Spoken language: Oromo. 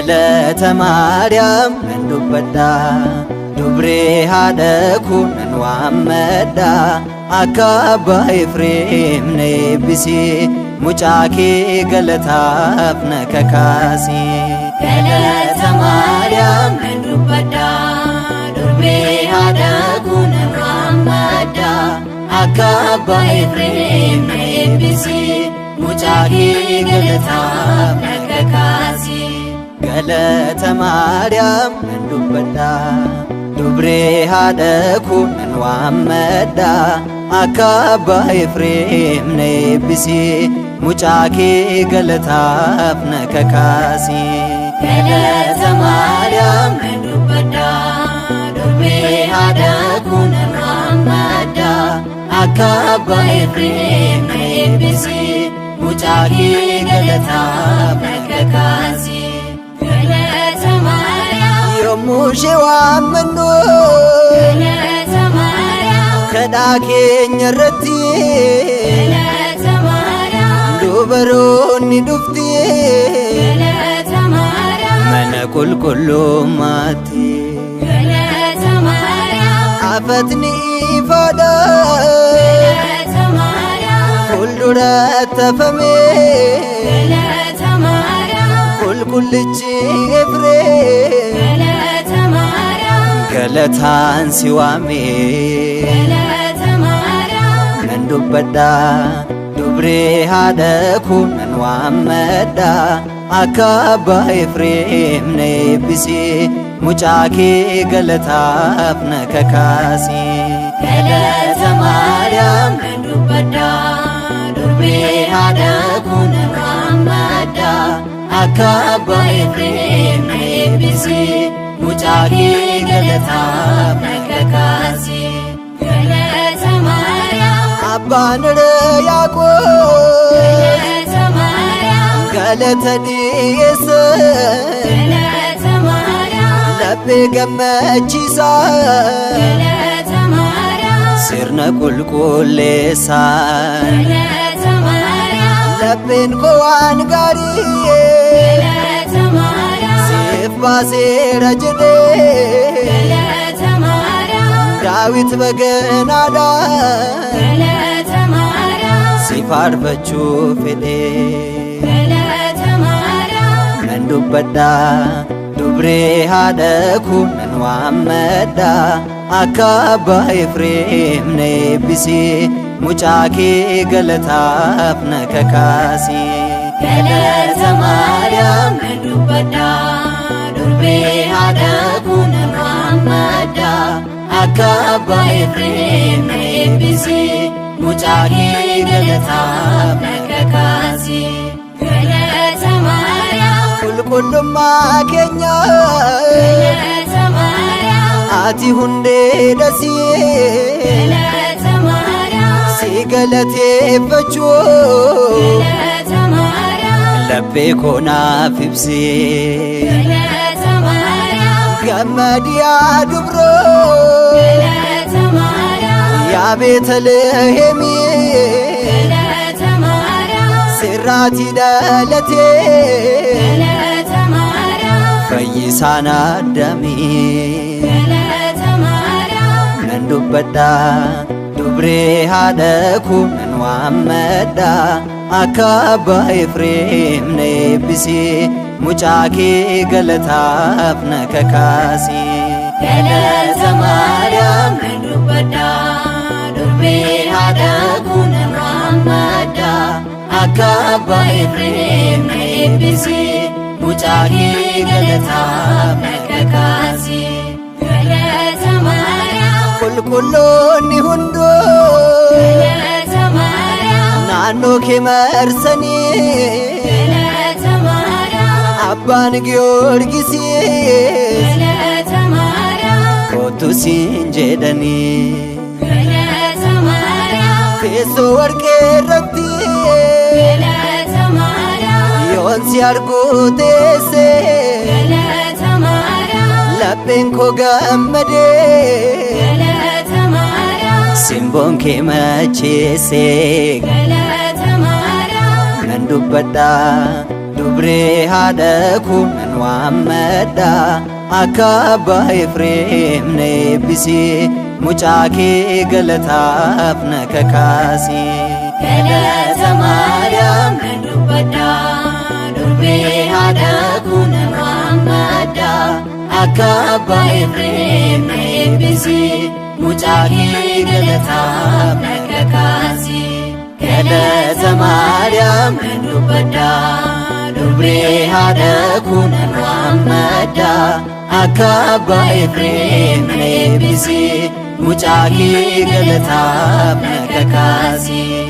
galata Maariyaam nan dubbadha dubree haadha koo nan waammadha akka abbaa Efreem na eebbisee mucaa kee galataaf na kakaasee. Galata Maariyaam nan dubbadha dubree haadha koo nan waammadha akka abbaa Efreem na eebbisee mucaa kee galataaf na kakaasee. Galata Maariyaam nan dubbadha dubree haadha koo nan waammadha akka abbaa Efreem na eebbisee mucaa kee galataaf na kakaasee. Galata Maariyaam nan dubbadha dubree haadha koo nan waammadha akka abbaa Efreem na eebbisee mucaa kee galataaf na kakaasee. Galata Maariyaam yommuu ishee waammannu galata Maariyaam kadhaa keenya irratti galata Maariyaam dubaroonni dhufti galata Maariyaam mana qulqullummaatti galata Maariyaam afatni ifaadha galata Maariyaam fuulduratti hafamee galata Maariyaam qulqullichi Efreem galata Maariyaam galataan si waamee galata Maariyaam nan dubbadha dubree haadha koo nan waammadha akka abbaa Efreem na eebbisee mucaa kee galataaf na kakaasee. Galata Maariyaam nan dubbadha dubree haadha koo nan waammadha akka abbaa Efreem na eebbisee mucaa kee galataaf na kakaasee. Galata Maariyaam Abbaan Yaaqoob galata Maariyaam galata dhiyeessa galata Maariyaam laphee gammachiisaa galata Maariyaam sirna qulqulleessaa galata Maariyaam lapheen koo waan gaarii galata Maariyaam siif baaseera jedhee galata Maariyaam Daawit baganaadhaan galata Maariyaam si faarfachuu fedhee. galata Maariyaam nan dubbadha dubree haadha koo nan waammadha akka abbaa Efreem na eebbisee mucaa kee galataaf na kakaasee. galata Maariyaam nan dubbadha dubree haadha koo nan waammadha akka abbaa Efreem na eebbisee mucaa kee galataaf na kakaasee. Galata Maariyaam qulqullummaa keenya galata Maariyaam ati hundee dasii galata Maariyaam si galateeffachuu galata Maariyaam laphee koo naaf ibsee galata Maariyaam gammadi yaa dubroo galata Maariyaam yaa Beetlehemii galata Maariyaam sirraati dhalatee galata Maariyaam fayyisaan Addaamii galata Maariyaam nan dubbadha dubree haadha koo nan waammadha akka abbaa Efreem na eebbisee mucaa kee galataaf na kakaasee. galata Maariyaam nan dubbadha dubree haadha koo nan waammadha akka abbaa Efreem na eebbisee mucaa kee galataaf na kakaasee. Galata Maariyaam qulqulloonni hunduu galata Maariyaam naannoo kee marsanii galata Maariyaam abbaan Giyoorgisii galata Maariyaam kootu siin jedhanii galata Maariyaam teessoo warqee irratti galata Maariyaam yoon si arguu teessee galata Maariyaam lapheen koo gammadee galata Maariyaam simboon kee macheessee galata Maariyaam nan dubbadha dubree haadha kunan waammadha akka abbaa Efreem na eebbisii mucaa kee galataaf na kakaasii. Galata Maariyaam nan dubbadha durbee haadha kunan waammadha akka abbaa Efreem na eebbisii mucaa kee galataaf na kakaasii. Galata Maariyaam nan dubbadha durbee haadha kunan waammadha akka abbaa Efreem na eebbisii mucaa kee galataaf na kakaasii.